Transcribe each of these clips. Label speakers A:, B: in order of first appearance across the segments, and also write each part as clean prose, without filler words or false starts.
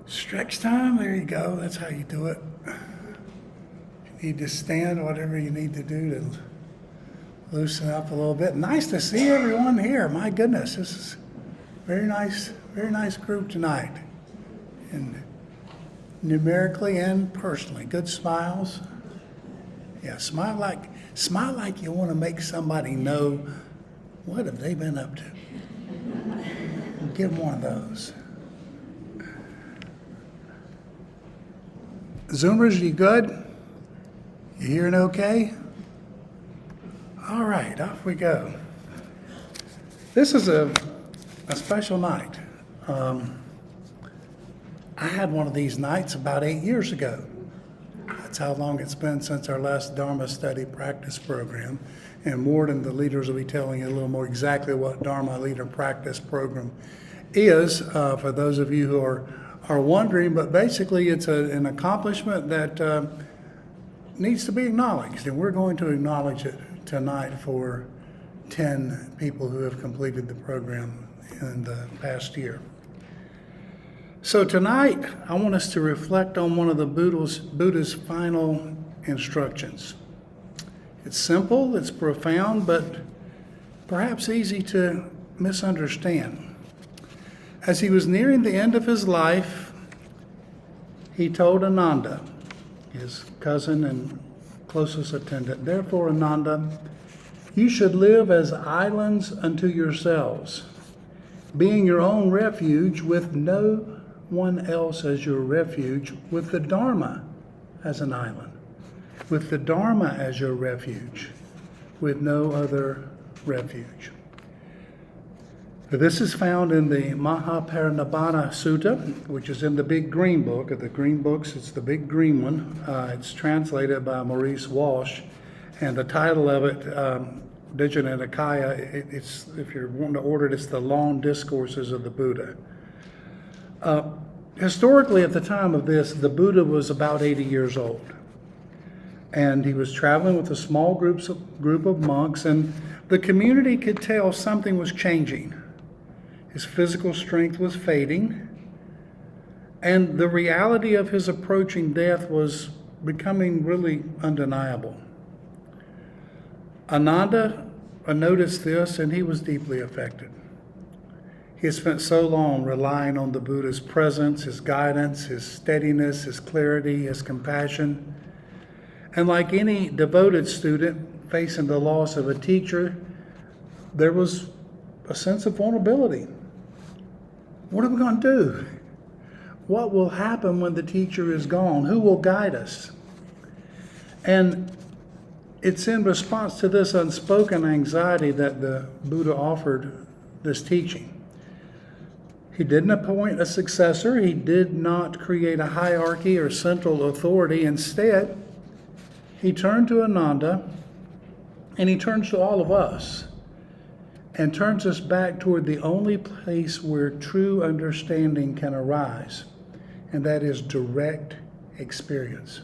A: Stretch time, there you go. That's how you do it. You need to stand, whatever you need to do to loosen up a little bit. Nice to see everyone here. My goodness, this is very nice group tonight. And numerically and personally, good smiles. Yeah, smile like you want to make somebody know what have they been up to. Give them one of those. Zoomers, you good? You hearing okay? All right, off we go. This is a special night. I had one of these nights about 8 years ago. That's how long it's been since our last Dharma study practice program. And Warden, the leaders, will be telling you a little more exactly what Dharma leader practice program is, for those of you who are wondering. But basically, it's an accomplishment that needs to be acknowledged. And we're going to acknowledge it tonight for 10 people who have completed the program in the past year. So tonight, I want us to reflect on one of the Buddha's final instructions. It's simple, it's profound, but perhaps easy to misunderstand. As he was nearing the end of his life, he told Ananda, his cousin and closest attendant, "Therefore, Ananda, you should live as islands unto yourselves, being your own refuge with no one else as your refuge, with the Dharma as an island, with the Dharma as your refuge, with no other refuge." This is found in the Mahaparinibbana Sutta, which is in the big green book. Of the green books, it's the big green one. It's translated by Maurice Walsh, and the title of it, Vijnana Nikaya, it's, if you're wanting to order it, it's the Long Discourses of the Buddha. Historically, at the time of this, the Buddha was about 80 years old. And he was traveling with a small group of monks, and the community could tell something was changing. His physical strength was fading, and the reality of his approaching death was becoming really undeniable. Ananda noticed this, and he was deeply affected. He had spent so long relying on the Buddha's presence, his guidance, his steadiness, his clarity, his compassion. And like any devoted student facing the loss of a teacher, there was a sense of vulnerability. What are we going to do? What will happen when the teacher is gone? Who will guide us? And it's in response to this unspoken anxiety that the Buddha offered this teaching. He didn't appoint a successor. He did not create a hierarchy or central authority. Instead, he turned to Ananda, and he turns to all of us, and turns us back toward the only place where true understanding can arise, and that is direct experience.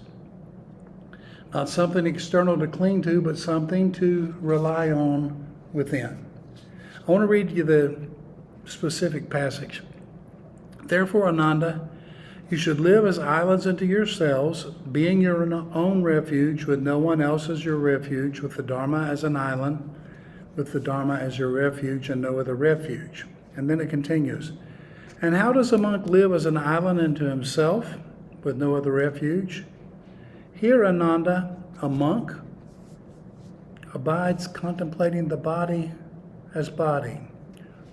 A: Not something external to cling to, but something to rely on within. I want to read you the specific passage. "Therefore, Ananda, you should live as islands unto yourselves, being your own refuge, with no one else as your refuge, with the Dharma as an island, with the Dharma as your refuge, and no other refuge." And then it continues. "And how does a monk live as an island unto himself, with no other refuge? Here, Ananda, a monk abides contemplating the body as body,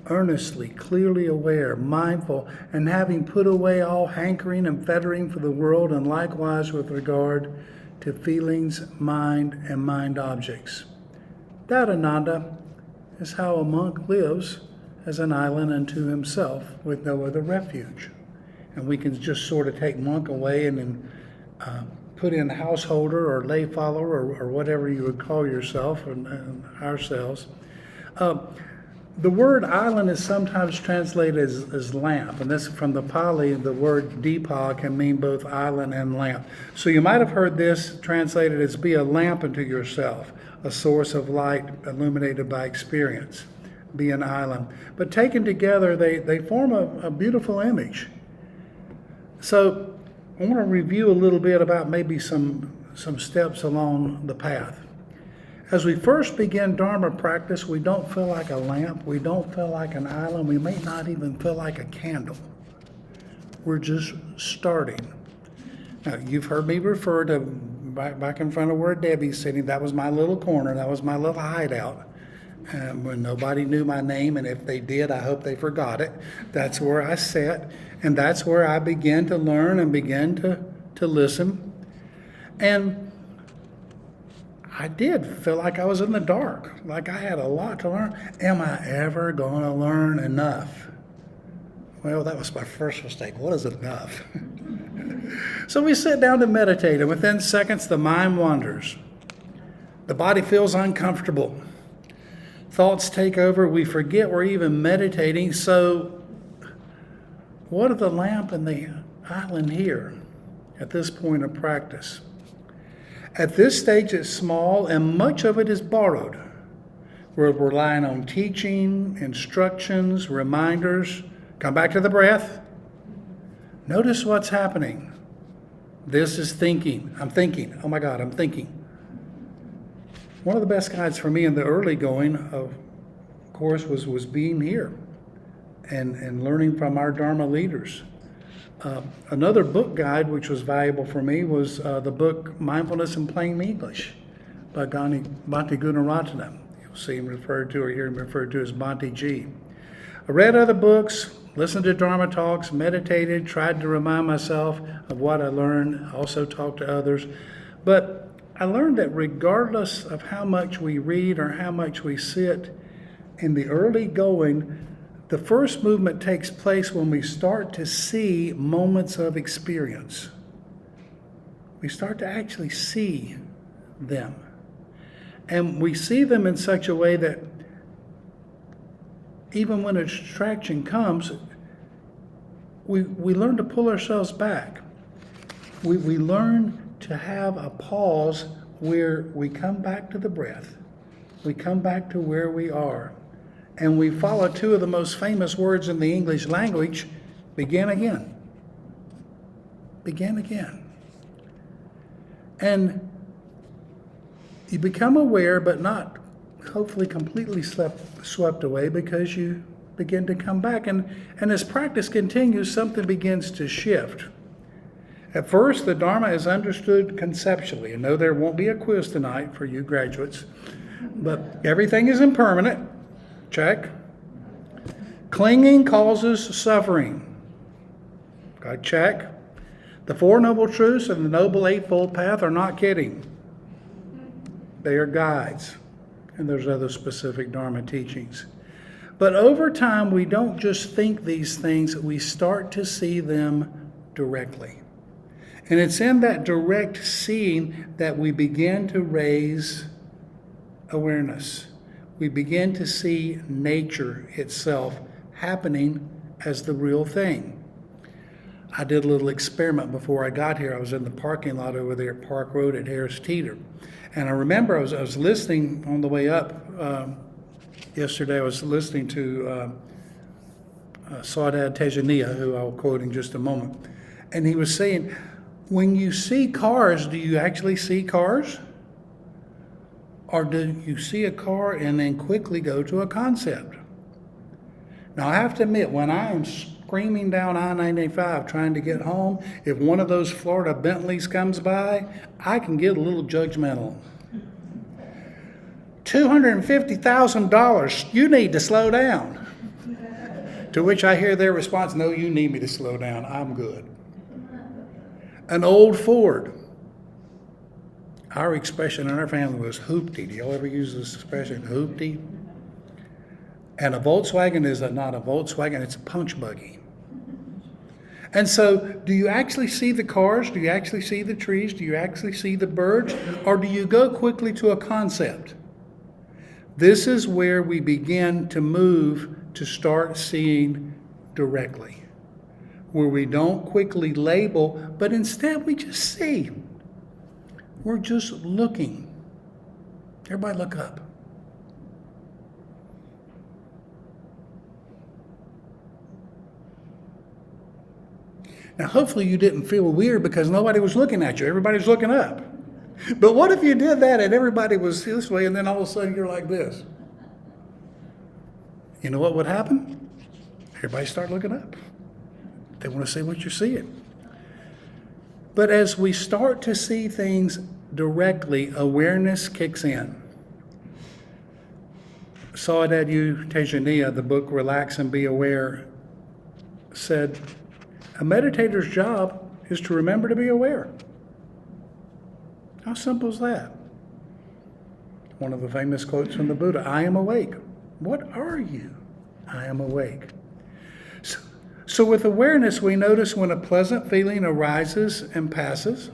A: earnestly, clearly aware, mindful, and having put away all hankering and fettering for the world, and likewise with regard to feelings, mind, and mind objects. That, Ananda, is how a monk lives as an island unto himself, with no other refuge." And we can just sort of take monk away and then put in householder or lay follower or whatever you would call yourself and ourselves. The word island is sometimes translated as lamp, and this from the Pali, the word deepa can mean both island and lamp. So you might have heard this translated as be a lamp unto yourself, a source of light illuminated by experience, be an island. But taken together, they form a beautiful image. So I want to review a little bit about maybe some steps along the path. As we first begin Dharma practice, we don't feel like a lamp. We don't feel like an island. We may not even feel like a candle. We're just starting. Now, you've heard me refer to back in front of where Debbie's sitting. That was my little corner. That was my little hideout. When nobody knew my name, and if they did, I hope they forgot it. That's where I sat, and that's where I began to learn and began to listen. And I did feel like I was in the dark, like I had a lot to learn. Am I ever going to learn enough? Well, that was my first mistake. What is enough? So we sit down to meditate, and within seconds, the mind wanders. The body feels uncomfortable. Thoughts take over. We forget we're even meditating. So what are the lamp and the island here at this point of practice? At this stage, it's small, and much of it is borrowed. We're relying on teaching, instructions, reminders. Come back to the breath. Notice what's happening. This is thinking. I'm thinking. Oh my God, I'm thinking. One of the best guides for me in the early going, of course, was being here and learning from our Dharma leaders. Another book guide which was valuable for me was the book Mindfulness in Plain English by Bhante Gunaratnam. You'll see him referred to or hear him referred to as Bhante G. I read other books, listened to Dharma talks, meditated, tried to remind myself of what I learned, also talked to others. But I learned that regardless of how much we read or how much we sit, in the early going, the first movement takes place when we start to see moments of experience. We start to actually see them. And we see them in such a way that even when a distraction comes, we learn to pull ourselves back. We learn to have a pause where we come back to the breath. We come back to where we are. And we follow two of the most famous words in the English language, begin again. Begin again. And you become aware, but not hopefully completely swept away, because you begin to come back. And as practice continues, something begins to shift. At first, the Dharma is understood conceptually. I know there won't be a quiz tonight for you graduates, but everything is impermanent. Check. Clinging causes suffering. Got check. The Four Noble Truths and the Noble Eightfold Path are not kidding. They are guides. And there's other specific Dharma teachings. But over time, we don't just think these things, we start to see them directly. And it's in that direct seeing that we begin to raise awareness. We begin to see nature itself happening as the real thing. I did a little experiment before I got here. I was in the parking lot over there at Park Road at Harris Teeter. And I remember I was listening on the way up yesterday. I was listening to Saudade Tejaniya, who I'll quote in just a moment. And he was saying, when you see cars, do you actually see cars? Or do you see a car and then quickly go to a concept? Now, I have to admit, when I am screaming down I-95 trying to get home, if one of those Florida Bentleys comes by, I can get a little judgmental. $250,000, you need to slow down. To which I hear their response, no, you need me to slow down, I'm good. An old Ford. Our expression in our family was hoopty. Do y'all ever use this expression, hoopty? And a Volkswagen is not a Volkswagen, it's a punch buggy. And so, do you actually see the cars? Do you actually see the trees? Do you actually see the birds? Or do you go quickly to a concept? This is where we begin to move to start seeing directly. Where we don't quickly label, but instead we just see. We're just looking. Everybody look up. Now, hopefully you didn't feel weird because nobody was looking at you. Everybody was looking up. But what if you did that and everybody was this way and then all of a sudden you're like this? You know what would happen? Everybody start looking up. They want to see what you're seeing. But as we start to see things directly, awareness kicks in. Saudade Tejaniya, the book Relax and Be Aware, said, a meditator's job is to remember to be aware. How simple is that? One of the famous quotes from the Buddha, I am awake. What are you? I am awake. So with awareness, we notice when a pleasant feeling arises and passes.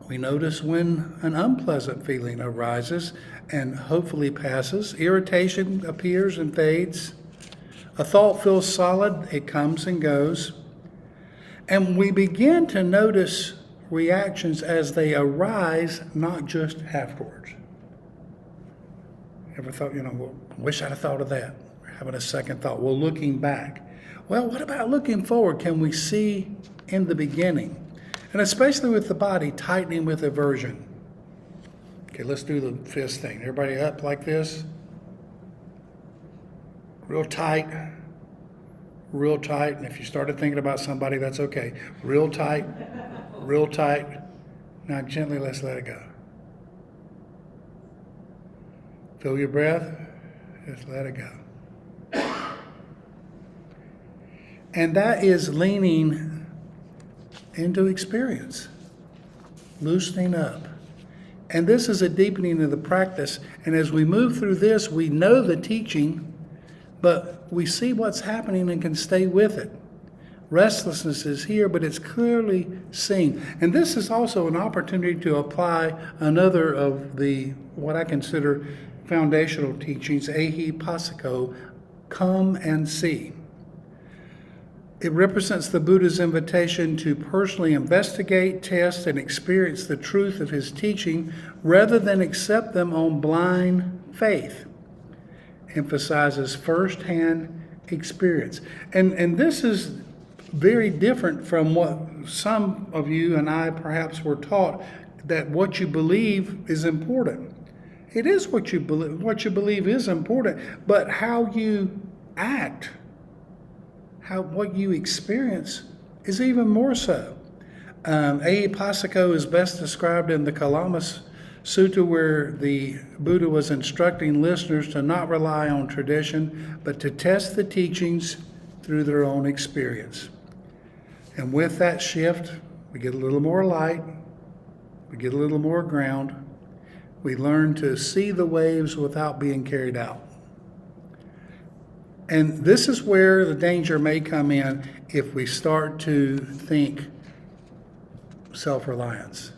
A: We notice when an unpleasant feeling arises and hopefully passes. Irritation appears and fades. A thought feels solid, it comes and goes. And we begin to notice reactions as they arise, not just afterwards. Ever thought, well, I wish I'd have thought of that? We're having a second thought. Well, looking back. Well, what about looking forward? Can we see in the beginning? And especially with the body, tightening with aversion. Okay, let's do the fist thing. Everybody up like this. Real tight. Real tight. And if you started thinking about somebody, that's okay. Real tight. Real tight. Now gently, let's let it go. Feel your breath. Just let it go. And that is leaning into experience, loosening up. And this is a deepening of the practice. And as we move through this, we know the teaching, but we see what's happening and can stay with it. Restlessness is here, but it's clearly seen. And this is also an opportunity to apply another of the, what I consider foundational teachings, Ehi Passiko, come and see. It represents the Buddha's invitation to personally investigate, test, and experience the truth of his teaching rather than accept them on blind faith. Emphasizes first-hand experience. And this is very different from what some of you and I perhaps were taught, that what you believe is important. It is what you believe. What you believe is important, but how you act, what you experience is even more so. Ehi Passiko is best described in the Kalama Sutta, where the Buddha was instructing listeners to not rely on tradition, but to test the teachings through their own experience. And with that shift, we get a little more light, we get a little more ground, we learn to see the waves without being carried out. And this is where the danger may come in if we start to think self-reliance.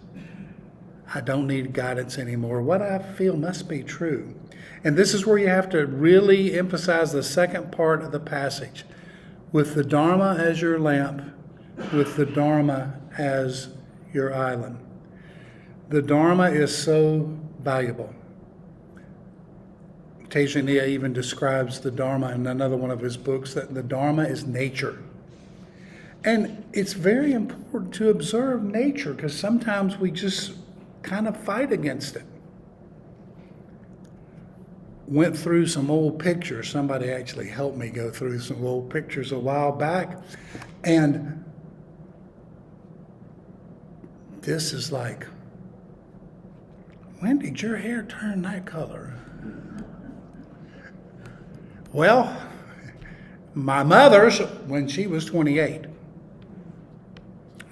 A: I don't need guidance anymore. What I feel must be true. And this is where you have to really emphasize the second part of the passage. With the Dharma as your lamp, with the Dharma as your island. The Dharma is so valuable. Tejaniya even describes the Dharma in another one of his books, that the Dharma is nature. And it's very important to observe nature, because sometimes we just kind of fight against it. Went through some old pictures. Somebody actually helped me go through some old pictures a while back. And this is like, when did your hair turn that color? Well, my mother's when she was 28.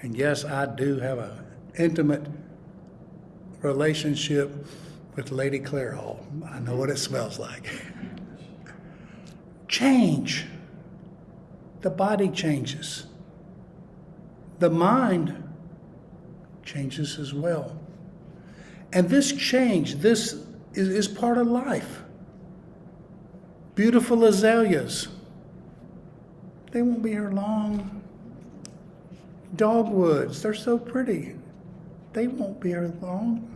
A: And yes, I do have an intimate relationship with Lady Claire Hall. I know what it smells like. Change. The body changes. The mind changes as well. And this change, this is part of life. Beautiful azaleas. They won't be here long. Dogwoods, they're so pretty. They won't be here long.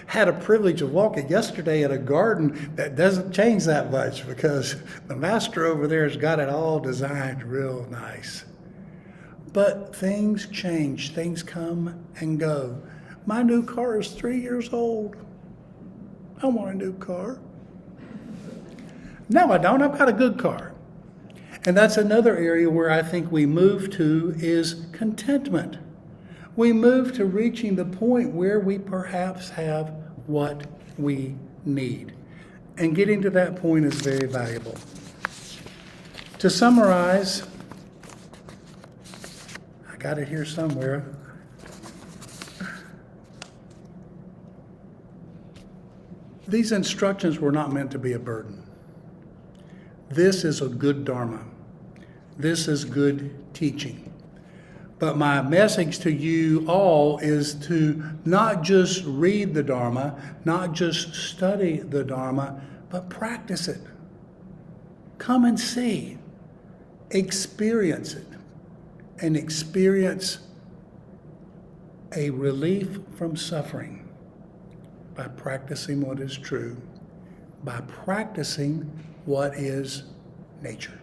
A: Had a privilege of walking yesterday at a garden that doesn't change that much, because the master over there has got it all designed real nice. But things change, things come and go. My new car is 3 years old. I want a new car. No, I don't. I've got a good car. And that's another area where I think we move to is contentment. We move to reaching the point where we perhaps have what we need. And getting to that point is very valuable. To summarize, I got it here somewhere. These instructions were not meant to be a burden. This is a good Dharma. This is good teaching. But my message to you all is to not just read the Dharma, not just study the Dharma, but practice it. Come and see. Experience it. And experience a relief from suffering by practicing what is true, by practicing what is nature.